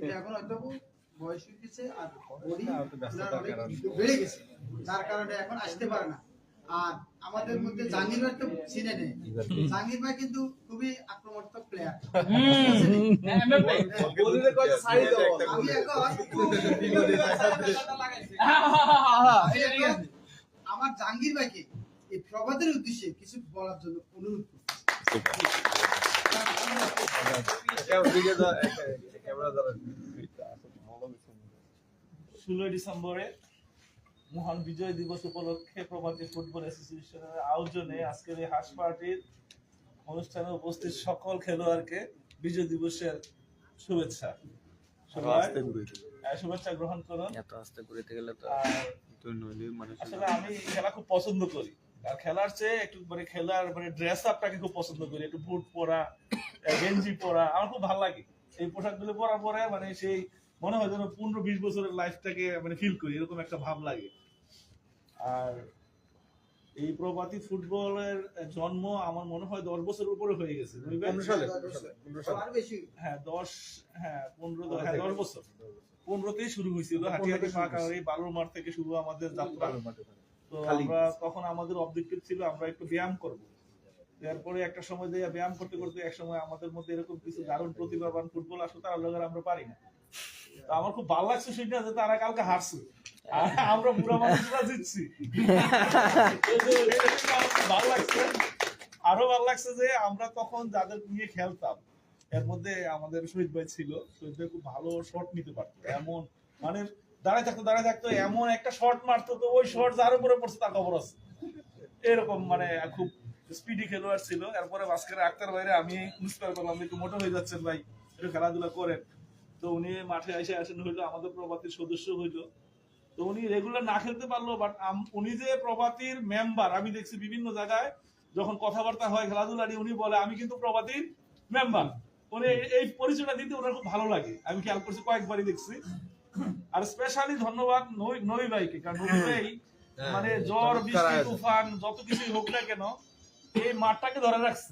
কিন্তু এখন হয়তো বয়স হয়ে গেছে আর বডি বেড়ে গেছে, যার কারণে এখন আসতে পারে না। আর আমাদের মধ্যে জাহাঙ্গীর ভাই তো চিনে নেই, জাহাঙ্গীর ভাই কিন্তু খুবই আক্রমণাত্মক প্লেয়ার। আমার জাহাঙ্গীর ভাইকে এই প্রবাদের উদ্দেশ্যে কিছু বলার জন্য অনুরোধ করছি। 16 ডিসেম্বরে মহান বিজয় দিবস উপলক্ষে প্রবাসী ফুটবল অ্যাসোসিয়েশনের আয়োজনে আজকের এই হাঁস পার্টির অনুষ্ঠানে উপস্থিত সকল খেলোয়াড়কে বিজয় দিবসের শুভেচ্ছা। সবাই শুভেচ্ছা গ্রহণ করুন। আসলে আমি খেলা খুব পছন্দ করি, আর খেলার চেয়ে একটু মানে খেলার মানে ড্রেস আপটাকে খুব পছন্দ করি। একটু বুট পরা, গেঞ্জি পরা আমার খুব ভালো লাগে। এই পোশাকগুলো পরার পরে মানে সেই মনে হয় যেন 15-20 বছরের লাইফটাকে মানে ফিল করি, এরকম একটা ভাব লাগে। আর এই প্রবাদী ফুটবলের জন্ম আমার মনে হয় 10 বছর উপরে হয়ে গেছে। 10 বছর 15তেই শুরু হয়েছিল। হাটিহাটি পাকাড়ি বালুর মাঠ থেকে শুরু আমাদের যাত্রা। তো আমরা তখন আমাদের অবজেক্টিভ ছিল আমরা একটু ব্যায়াম করবো। এরপরে একটা সময় দিয়ে ব্যায়াম করতে করতে এক সময় আমাদের মধ্যে এরকম কিছু দারুণ প্রতিভাবান ফুটবল আসলে তার লোকের আমরা পারি না। তো আমার খুব ভালো লাগছে সেটা যে তারা কালকে হারছে আর আমরা বুড়া মানুষরা জিতছি। ভালো লাগছে। আরো ভালো লাগছে যে আমরা তখন যাদের নিয়ে খেলতাম এর মধ্যে আমাদের শহীদ ভাই ছিল। শহীদ ভাই খুব ভালো শট নিতে পারতো, এমন মানে দাঁড়ায় থাকতো এমন একটা শট মারতো, তো ওই শট যার উপরে পড়ছে তার খবর আছে, এরকম মানে খুব স্পিডি খেলোয়াড় ছিল। এরপরে আজকের আক্তার বাইরে আমি ইন্সপায়ার করলাম একটু মোটা হয়ে যাচ্ছেন ভাই, একটু খেলাধুলা করেন। তো উনি মাঠে এসে আসেন হইলো, আমাদের প্রভাতীর সদস্য হইলো। তো উনি রেগুলার না খেলতে পারলো, বাট উনি যে প্রভাতীর মেম্বার আমি দেখছি বিভিন্ন জায়গায় যখন কথাবার্তা হয় খেলাধুলা নিয়ে উনি বলে আমি কিন্তু প্রভাতীর মেম্বার। উনি এই পরিচয়টা দিতে ওনার খুব ভালো লাগে, আমি খেয়াল করছি কয়েকবারই দেখছি। আর স্পেশালি ধন্যবাদ নবী ভাইকে, কারণ নবী ভাই মানে ঝড় বৃষ্টি তুফান যত কিছুই হোক না কেন এই মাঠটাকে ধরে রাখছে।